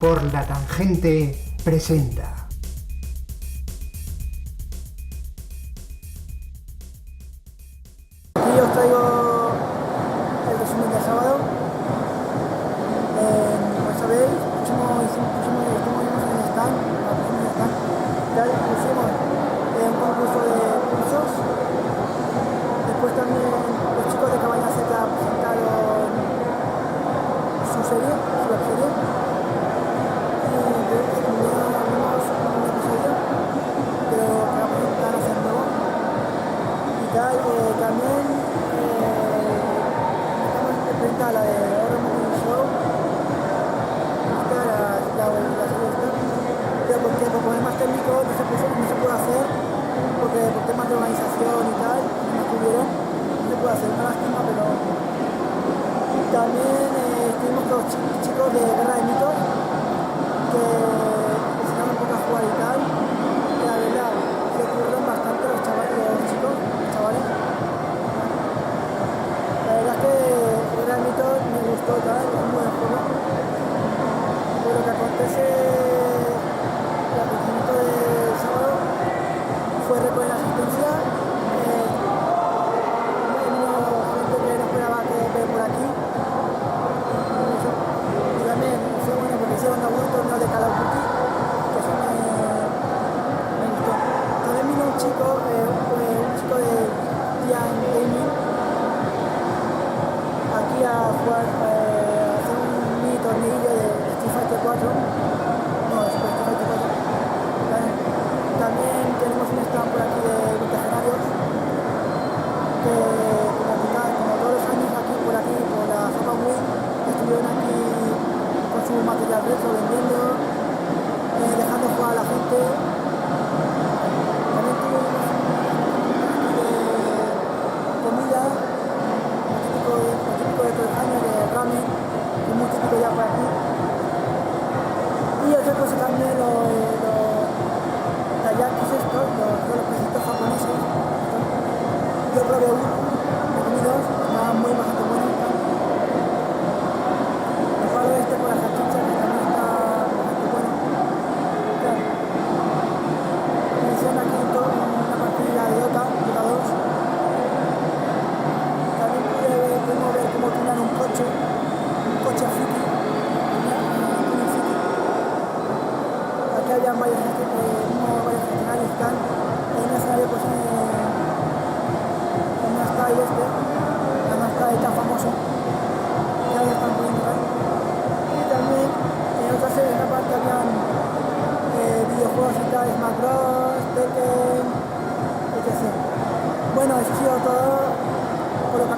Por la Tangente presenta. Aquí os traigo el resumen del sábado. Como sabéis, estuvimos en el stand, ya pusimos un concurso de cursos. Después también los chicos de Cabaña Seca presentaron su serie, su webserie. Y vimos un episodio, pero que va a presentar hace nuevo. Y tal, también presenta la de Horror Movie Show. Esta la serie esta. Pero porque por problemas técnicos no se pudo hacer, porque por temas de organización y tal, no estuvieron, no se puede hacer, una lástima, pero también estuvimos con los chicos de Guerra de Mitos, que enseñaron un poco a jugar y tal, y la verdad, se ocurrieron bastante los chicos, los chavales. La verdad es que Guerra de Mitos me gustó tal, es un buen juego, pero lo que acontece, el acontecimiento del sábado fue récord en la asistencia. Vino gente que no esperaba que ver por aquí. Y también fue bueno porque hicieron algunos torneos de Call of Duty, que eso me gustó. También vino un chico de Tian Gaming aquí a jugar, a hacer un mini tornillo de Street Fighter 4. No, Street Fighter 4. También tenemos un stand por aquí de vegetarios, que como todos los años aquí por la zona web, estuvieron aquí con su material retro vendiendo, dejando jugar a la gente. También tuvimos comida, lo típico de todo el año, de ramen, que es muy típico ya por aquí. Y otra cosa también, los taiyakis estos, los pesitos japoneses. Yo probé uno, he comido dos, estaban bastante buenos. Me paro por la salchicha, que también está bastante bueno. Claro. Me hicieron aquí una partida de Dota 2. También pudimos ver cómo tunear un coche friki. Aquí habían varios escenarios y tal. En un escenario pues no está ahí no está ahí tan famoso. Ya lo están poniendo ahí. Y también en otra serie, en otra parte habían videojuegos y tal, Smash Bros, Tekken, etc. Bueno, eso ha sido todo por lo que